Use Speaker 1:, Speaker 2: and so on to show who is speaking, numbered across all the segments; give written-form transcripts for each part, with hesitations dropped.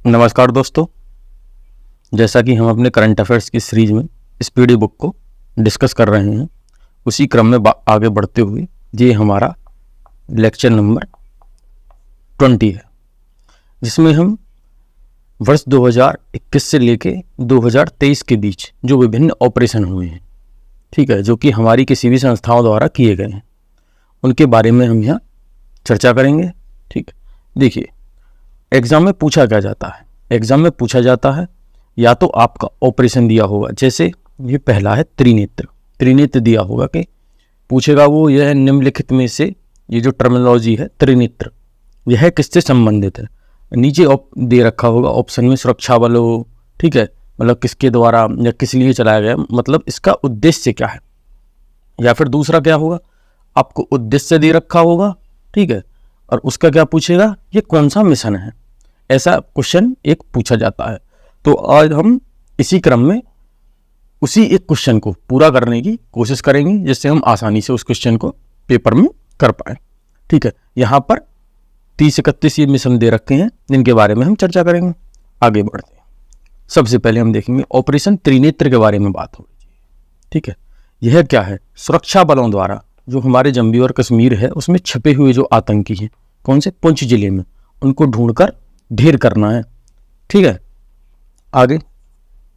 Speaker 1: नमस्कार दोस्तों। जैसा कि हम अपने करंट अफेयर्स की सीरीज में इस पीडी बुक को डिस्कस कर रहे हैं, उसी क्रम में आगे बढ़ते हुए ये हमारा लेक्चर नंबर 20 है, जिसमें हम वर्ष 2021 से लेके 2023 के बीच जो विभिन्न ऑपरेशन हुए हैं, ठीक है, जो कि हमारी किसी भी संस्थाओं द्वारा किए गए हैं, उनके बारे में हम यहाँ चर्चा करेंगे। ठीक है, देखिए एग्जाम में पूछा क्या जाता है। एग्जाम में पूछा जाता है या तो आपका ऑपरेशन दिया होगा, जैसे ये पहला है त्रिनेत्र दिया होगा कि पूछेगा वो यह है निम्नलिखित में से, ये जो टर्मिनोलॉजी है त्रिनेत्र, यह किससे संबंधित है। नीचे दे रखा होगा ऑप्शन में सुरक्षा बलों, ठीक है, मतलब किसके द्वारा या किस लिए चलाया गया, मतलब इसका उद्देश्य क्या है। या फिर दूसरा क्या होगा, आपको उद्देश्य दे रखा होगा, ठीक है, और उसका क्या पूछेगा, ये कौन सा मिशन है। ऐसा क्वेश्चन एक पूछा जाता है। तो आज हम इसी क्रम में उसी एक क्वेश्चन को पूरा करने की कोशिश करेंगे, जिससे हम आसानी से उस क्वेश्चन को पेपर में कर पाएँ। ठीक है, यहाँ पर 30-31 ये मिशन दे रखे हैं, जिनके बारे में हम चर्चा करेंगे। आगे बढ़ते हैं। सबसे पहले हम देखेंगे ऑपरेशन त्रिनेत्र के बारे में बात होगी। ठीक है, यह क्या है, सुरक्षा बलों द्वारा जो हमारे जम्मू और कश्मीर है उसमें छपे हुए जो आतंकी हैं, कौन से, पुंछ जिले में, उनको ढूंढकर ढेर करना है। ठीक है, आगे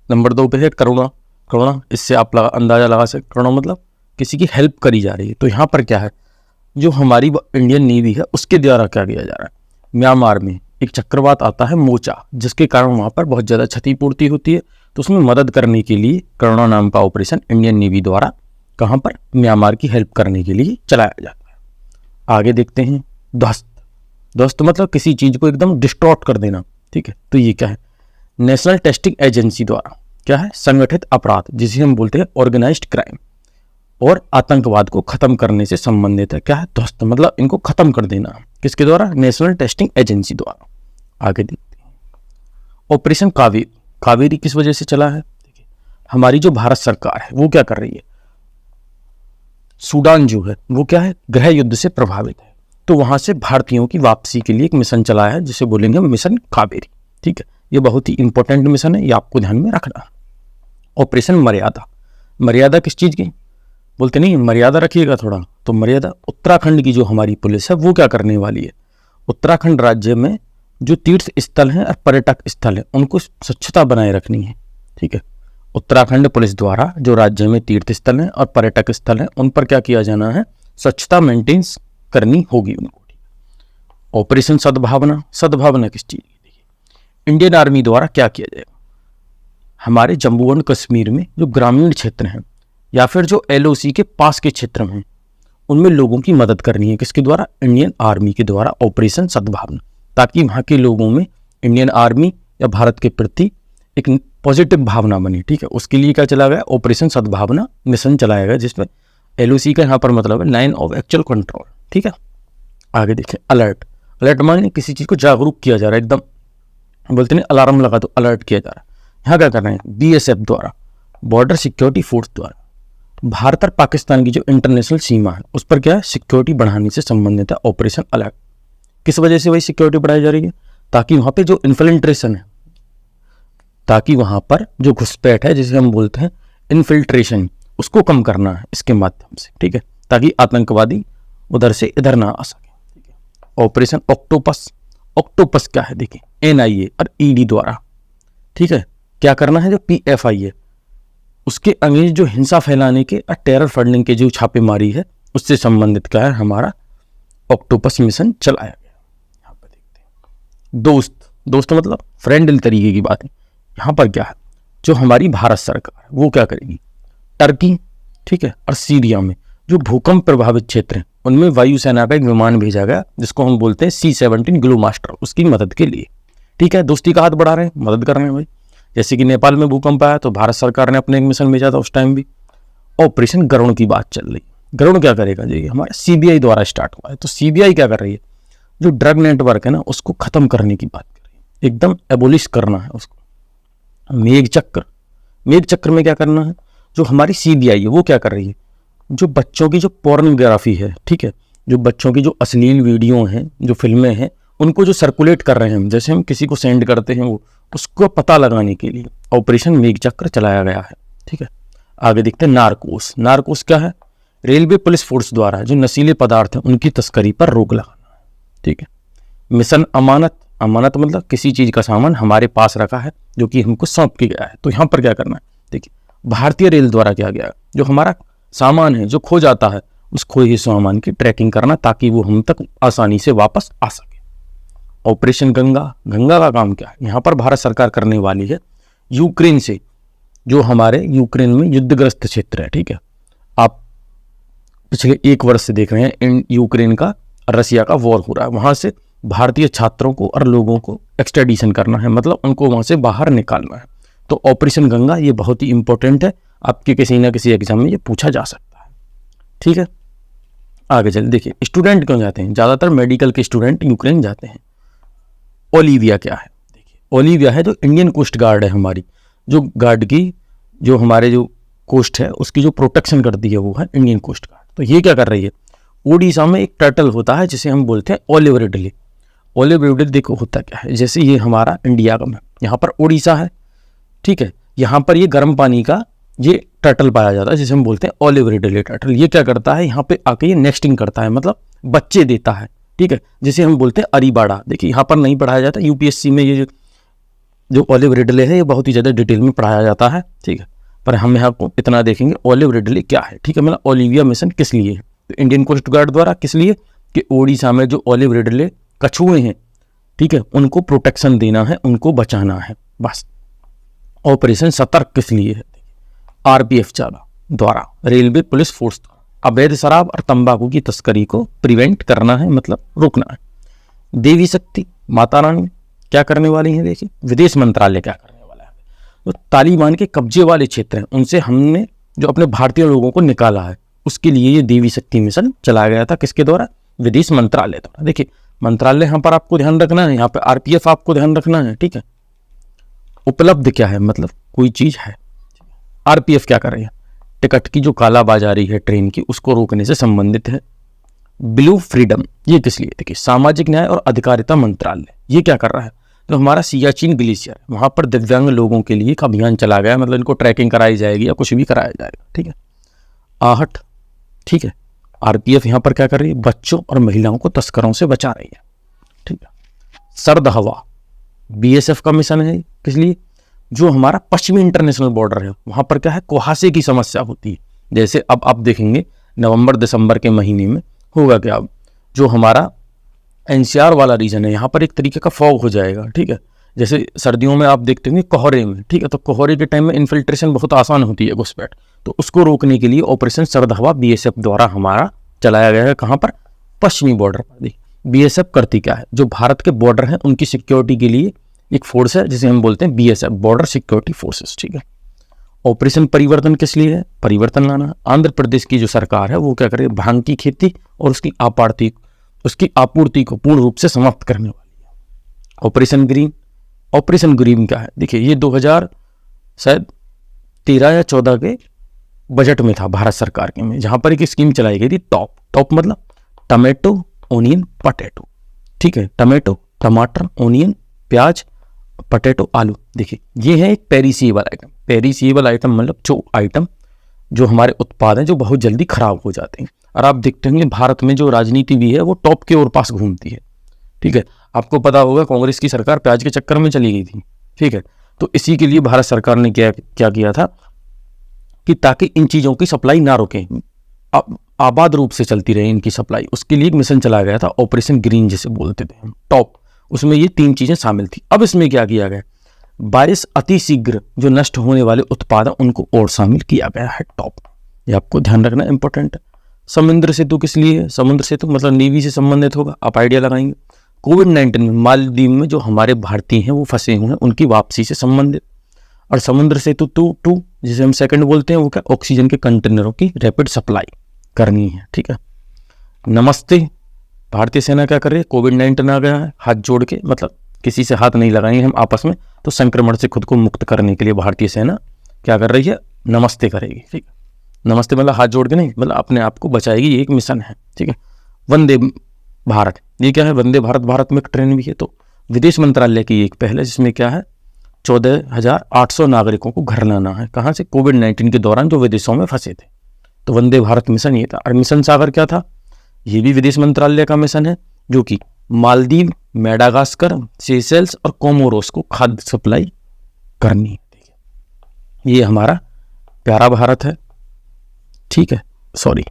Speaker 1: नंबर 2 पे है करुणा। इससे आप अंदाजा लगा सकते, करुणा मतलब किसी की हेल्प करी जा रही है। तो यहाँ पर क्या है, जो हमारी इंडियन नेवी है उसके द्वारा क्या किया जा रहा है। म्यांमार में एक चक्रवात आता है मोचा, जिसके कारण वहाँ पर बहुत ज़्यादा क्षतिपूर्ति होती है। तो उसमें मदद करने के लिए करुणा नाम का ऑपरेशन इंडियन नेवी द्वारा कहाँ पर, म्यांमार की हेल्प करने के लिए चलाया जाता है। आगे देखते हैं ध्वस्त मतलब किसी चीज़ को एकदम डिस्टॉर्ट कर देना। ठीक है, तो ये क्या है, नेशनल टेस्टिंग एजेंसी द्वारा क्या है, संगठित अपराध, जिसे हम बोलते हैं ऑर्गेनाइज्ड क्राइम, और आतंकवाद को खत्म करने से संबंधित है। क्या है, ध्वस्त मतलब इनको खत्म कर देना, किसके द्वारा, नेशनल टेस्टिंग एजेंसी द्वारा। आगे देखते हैं ऑपरेशन कावेरी किस वजह से चला है। देखिए हमारी जो भारत सरकार है वो क्या कर रही है, सूडान जो है वो क्या है, गृह युद्ध से प्रभावित है। तो वहां से भारतीयों की वापसी के लिए एक मिशन चलाया है, जिसे बोलेंगे मिशन कावेरी। ठीक है, ये बहुत ही इंपॉर्टेंट मिशन है, ये आपको ध्यान में रखना। ऑपरेशन मर्यादा किस चीज की, बोलते नहीं मर्यादा रखिएगा थोड़ा, तो मर्यादा उत्तराखंड की जो हमारी पुलिस है वो क्या करने वाली है, उत्तराखंड राज्य में जो तीर्थ स्थल हैं और पर्यटक स्थल हैं उनको स्वच्छता बनाए रखनी है। ठीक है, उत्तराखंड पुलिस द्वारा जो राज्य में तीर्थ स्थल हैं और पर्यटक स्थल हैं उन पर क्या किया जाना है, स्वच्छता मेंटेन्स करनी होगी उनको। ऑपरेशन सद्भावना किस चीज की, देखिए इंडियन आर्मी द्वारा क्या किया जाएगा, हमारे जम्मू एंड कश्मीर में जो ग्रामीण क्षेत्र हैं या फिर जो LOC के पास के क्षेत्र हैं उनमें लोगों की मदद करनी है, किसके द्वारा, इंडियन आर्मी के द्वारा, ऑपरेशन सद्भावना, ताकि वहाँ के लोगों में इंडियन आर्मी या भारत के प्रति एक पॉजिटिव भावना बनी। ठीक है, उसके लिए क्या चला गया, ऑपरेशन सद्भावना मिशन चलाया गया, जिसमें LOC का यहाँ पर मतलब है लाइन ऑफ एक्चुअल कंट्रोल। ठीक है, आगे देखें अलर्ट माने किसी चीज़ को जागरूक किया जा रहा है, एकदम बोलते नहीं अलार्म लगा तो अलर्ट किया जा रहा है। यहाँ क्या कर रहे हैं, BSF द्वारा, बॉर्डर सिक्योरिटी फोर्स द्वारा, भारत और पाकिस्तान की जो इंटरनेशनल सीमा है उस पर क्या है, सिक्योरिटी बढ़ाने से संबंधित है ऑपरेशन अलर्ट। किस वजह से वही सिक्योरिटी बढ़ाई जा रही है, ताकि वहाँ पे जो इन्फिल्ट्रेशन है, ताकि वहाँ पर जो घुसपैठ है जिसे हम बोलते हैं इन्फिल्ट्रेशन, उसको कम करना है इसके माध्यम से। ठीक है, ताकि आतंकवादी उधर से इधर ना आ सके। ठीक है, ऑपरेशन ऑक्टोपस क्या है, देखिए NIA और ED द्वारा, ठीक है, क्या करना है, जो PFI है उसके अंग्रेज जो हिंसा फैलाने के और टेरर फंडिंग के जो छापेमारी है उससे संबंधित क्या है, हमारा ऑक्टोपस मिशन चलाया गया। यहाँ पर देखते हैं दोस्त मतलब फ्रेंडली तरीके की बात है। यहाँ पर क्या है, जो हमारी भारत सरकार है वो क्या करेगी, टर्की, ठीक है, और सीरिया में जो भूकंप प्रभावित क्षेत्र हैं उनमें वायुसेना का एक विमान भेजा गया, जिसको हम बोलते हैं C-17 ग्लोमास्टर, उसकी मदद के लिए। ठीक है, दोस्ती का हाथ बढ़ा रहे हैं, मदद कर रहे हैं भाई। जैसे कि नेपाल में भूकंप आया तो भारत सरकार ने अपने एक मिशन भेजा था उस टाइम भी। ऑपरेशन गरुण की बात चल रही है। गरुण क्या करेगा जी, हमारे CBI द्वारा स्टार्ट हुआ है। तो CBI क्या कर रही है, जो ड्रग नेटवर्क है ना उसको खत्म करने की बात कर रही है, एकदम एबोलिश करना है उसको। मेघ चक्र में क्या करना है, जो हमारी CBI है वो क्या कर रही है, जो बच्चों की जो पोर्नोग्राफी है, ठीक है, जो बच्चों की जो अश्लील वीडियो हैं, जो फिल्में हैं, उनको जो सर्कुलेट कर रहे हैं हम, जैसे हम किसी को सेंड करते हैं वो, उसको पता लगाने के लिए ऑपरेशन मेघचक्र चलाया गया है। ठीक है, आगे देखते हैं नारकोस। नारकोस क्या है? रेलवे पुलिस फोर्स द्वारा जो नशीले पदार्थ हैं उनकी तस्करी पर रोक लगाना है। ठीक है। मिशन अमानत। अमानत मतलब किसी चीज का सामान हमारे पास रखा है जो कि हमको सौंप के गया है, तो यहाँ पर क्या करना है? देखिए, भारतीय रेल द्वारा क्या गया, जो हमारा सामान है जो खो जाता है, उस खोए हुए सामान की ट्रैकिंग करना ताकि वो हम तक आसानी से वापस आ सके। ऑपरेशन गंगा। गंगा का काम क्या है? यहाँ पर भारत सरकार करने वाली है यूक्रेन से, जो हमारे यूक्रेन में युद्धग्रस्त क्षेत्र है। ठीक है, आप पिछले 1 वर्ष से देख रहे हैं इन यूक्रेन का रसिया का वॉर हो रहा है, वहां से भारतीय छात्रों को और लोगों को एक्सट्रेडिशन करना है, मतलब उनको वहां से बाहर निकालना है। तो ऑपरेशन गंगा ये बहुत ही इंपॉर्टेंट है, आपके किसी ना किसी एग्जाम में ये पूछा जा सकता है। ठीक है, आगे चल। देखिए, स्टूडेंट क्यों जाते हैं? ज्यादातर मेडिकल के स्टूडेंट यूक्रेन जाते हैं। ओलिविया क्या है? देखिए, ओलिविया है जो इंडियन कोस्ट गार्ड है, हमारी जो गार्ड की, जो हमारे जो कोस्ट है उसकी जो प्रोटेक्शन करती है वो है इंडियन कोस्ट गार्ड। तो ये क्या कर रही है? ओडिशा में एक टर्टल होता है जिसे हम बोलते हैं ओलिव रिडले। ओलिव रिडले देखो होता क्या है, जैसे ये हमारा इंडिया का मैप, यहाँ पर ओडिशा है। ठीक है, यहाँ पर ये गर्म पानी का ये टर्टल पाया जाता है जिसे हम बोलते हैं ओलिव रिडले टर्टल। ये क्या करता है? यहाँ पे आके ये नेस्टिंग करता है, मतलब बच्चे देता है। ठीक है, जिसे हम बोलते हैं अरीबाड़ा। देखिए, यहाँ पर नहीं पढ़ाया जाता, यूपीएससी में ये जो ओलिव रिडले है ये बहुत ही ज़्यादा डिटेल में पढ़ाया जाता है। ठीक है, पर हम यहाँ को इतना देखेंगे ओलिव रिडले क्या है। ठीक है, मतलब ओलिविया मिशन किस लिए है? तो इंडियन कोस्ट गार्ड द्वारा किस लिए? कि ओडिशा में जो ओलिव रिडले कछुए हैं, ठीक है, उनको प्रोटेक्शन देना है, उनको बचाना है, बस। ऑपरेशन सतर्क किस लिए है? आरपीएफ द्वारा, रेलवे पुलिस फोर्स द्वारा अवैध शराब और तंबाकू की तस्करी को प्रिवेंट करना है, मतलब रोकना है। देवी शक्ति, माता रानी क्या करने वाली है? देखिए, विदेश मंत्रालय क्या करने वाला है? तो तालिबान के कब्जे वाले क्षेत्र हैं उनसे हमने जो अपने भारतीय लोगों को निकाला है, उसके लिए ये देवी शक्ति मिशन चलाया गया था। किसके द्वारा? विदेश मंत्रालय द्वारा। देखिए, मंत्रालय यहाँ पर आपको ध्यान रखना है, यहाँ पे आरपीएफ आपको ध्यान रखना है। ठीक है, उपलब्ध क्या है? मतलब कोई चीज है। आरपीएफ क्या कर रही है? टिकट की जो कालाबाजारी है ट्रेन की, उसको रोकने से संबंधित है। ब्लू फ्रीडम ये किस लिए? देखिए, सामाजिक न्याय और अधिकारिता मंत्रालय ये क्या कर रहा है? तो हमारा सियाचिन ग्लेशियर, वहां पर दिव्यांग लोगों के लिए एक अभियान चला गया, मतलब इनको ट्रैकिंग कराई जाएगी या कुछ भी कराया जाएगा। ठीक है, आहट। ठीक है, आरपीएफ यहाँ पर क्या कर रही है? बच्चों और महिलाओं को तस्करों से बचा रही है। ठीक है, सर्द हवा बीएसएफ का मिशन है। किस लिए? जो हमारा पश्चिमी इंटरनेशनल बॉर्डर है वहां पर क्या है? कुहासे की समस्या होती है। जैसे अब आप देखेंगे नवंबर दिसंबर के महीने में होगा क्या, अब जो हमारा एनसीआर वाला रीजन है यहाँ पर एक तरीके का फॉग हो जाएगा। ठीक है, जैसे सर्दियों में आप देखते होंगे कोहरे में। ठीक है, तो कोहरे के टाइम में इन्फिल्ट्रेशन बहुत आसान होती है घुसपैठ, तो उसको रोकने के लिए ऑपरेशन सर्द हवा बीएसएफ द्वारा हमारा चलाया गया है। कहाँ पर? पश्चिमी बॉर्डर पर। देखिए, बीएसएफ करती क्या है? जो भारत के बॉर्डर हैं उनकी सिक्योरिटी के लिए एक फोर्स है जिसे हम बोलते हैं बीएसएफ, बॉर्डर सिक्योरिटी फोर्सेस। ठीक है, ऑपरेशन परिवर्तन किस लिए है? परिवर्तन लाना। आंध्र प्रदेश की जो सरकार है वो क्या करे? भांग की खेती और उसकी आपूर्ति को पूर्ण रूप से समाप्त करने वाली है। Operation green. ऑपरेशन ग्रीन क्या है? देखिए, ये 2013 या 14 के बजट में था भारत सरकार के में, जहां पर एक स्कीम चलाई गई थी टॉप मतलब टमाटो, ओनियन, पटेटो। ठीक है, टमाटो टमाटर, ओनियन प्याज, पटेटो आलू। देखिए, ये है एक पेरिसेबल आइटम। पेरिसेबल आइटम मतलब जो आइटम जो हमारे उत्पाद हैं जो बहुत जल्दी खराब हो जाते हैं। और आप देखते होंगे भारत में जो राजनीति भी है वो टॉप के ओर पास घूमती है। ठीक है, आपको पता होगा कांग्रेस की सरकार प्याज के चक्कर में चली गई थी। ठीक है, तो इसी के लिए भारत सरकार ने क्या किया था कि ताकि इन चीजों की सप्लाई ना रुके, आबाद रूप से चलती रहे इनकी सप्लाई, उसके लिए एक मिशन चलाया गया था ऑपरेशन ग्रीन जिसे बोलते थे हम, टॉप। उसमें ये 3 चीजें शामिल थी। अब इसमें क्या किया गया? 22 अतिशीघ्र जो नष्ट होने वाले उत्पाद उनको और शामिल किया गया है, टॉप। ये आपको ध्यान रखना इंपॉर्टेंट है। समुद्र सेतु किस लिए है? समुद्र सेतु मतलब नेवी से संबंधित होगा, आप आइडिया लगाएंगे। कोविड-19 में मालदीव में जो हमारे भारतीय हैं वो फंसे हुए हैं, उनकी वापसी से संबंधित। और समुद्र सेतु 2 जिसे हम सेकंड बोलते हैं वो क्या? ऑक्सीजन के कंटेनरों की रैपिड सप्लाई करनी है। ठीक है, नमस्ते। भारतीय सेना क्या कर रही है? कोविड-19 आ गया है, हाथ जोड़ के, मतलब किसी से हाथ नहीं लगाएंगे हम आपस में, तो संक्रमण से खुद को मुक्त करने के लिए भारतीय सेना क्या कर रही है? नमस्ते करेगी। ठीक है, नमस्ते मतलब हाथ जोड़ के नहीं, मतलब अपने आप को बचाएगी, ये एक मिशन है। ठीक है, वंदे भारत, ये क्या है, वंदे भारत, भारत में एक ट्रेन भी है। तो विदेश मंत्रालय की एक पहल है जिसमें क्या है, 14,800 नागरिकों को घर लाना है। कहाँ से? कोविड-19 के दौरान जो विदेशों में फंसे थे। तो वंदे भारत मिशन ये था। और मिशन सागर क्या था? ये भी विदेश मंत्रालय का मिशन है, जो कि मालदीव, मेडागास्कर, सेशेल्स और कोमोरोस को खाद्य सप्लाई करनी है। देखिए, ये हमारा प्यारा भारत है, ठीक है। सॉरी,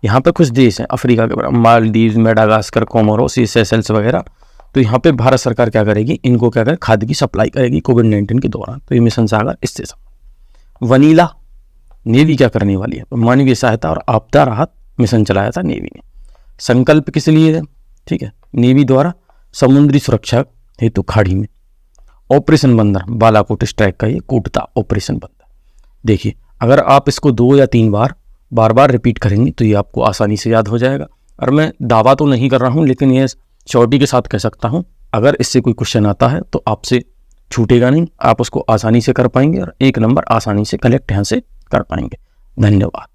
Speaker 1: यहाँ पे कुछ देश हैं अफ्रीका के, मालदीव, मेडागास्कर, कोमोरोस, सेशेल्स वगैरह। तो यहाँ पे भारत सरकार क्या करेगी, इनको क्या करेगी, खाद्य की सप्लाई करेगी कोविड-19 के दौरान। तो ये मिशन सागर इससे वनीला नेवी क्या करने वाली है, मानवीय सहायता और आपदा राहत मिशन चलाया था नेवी ने। संकल्प किस लिए है, ठीक है, नेवी द्वारा समुद्री सुरक्षा हेतु खाड़ी में। ऑपरेशन बंदर, बालाकोट स्ट्राइक का ये कोड था, ऑपरेशन बंदर। देखिए, अगर आप इसको 2 या 3 बार बार रिपीट करेंगे तो ये आपको आसानी से याद हो जाएगा। और मैं दावा तो नहीं कर रहा हूँ, लेकिन ये श्योरिटी के साथ कह सकता हूँ, अगर इससे कोई क्वेश्चन आता है तो आपसे छूटेगा नहीं, आप उसको आसानी से कर पाएंगे और 1 नंबर आसानी से कलेक्ट यहाँ से कर पाएंगे। धन्यवाद।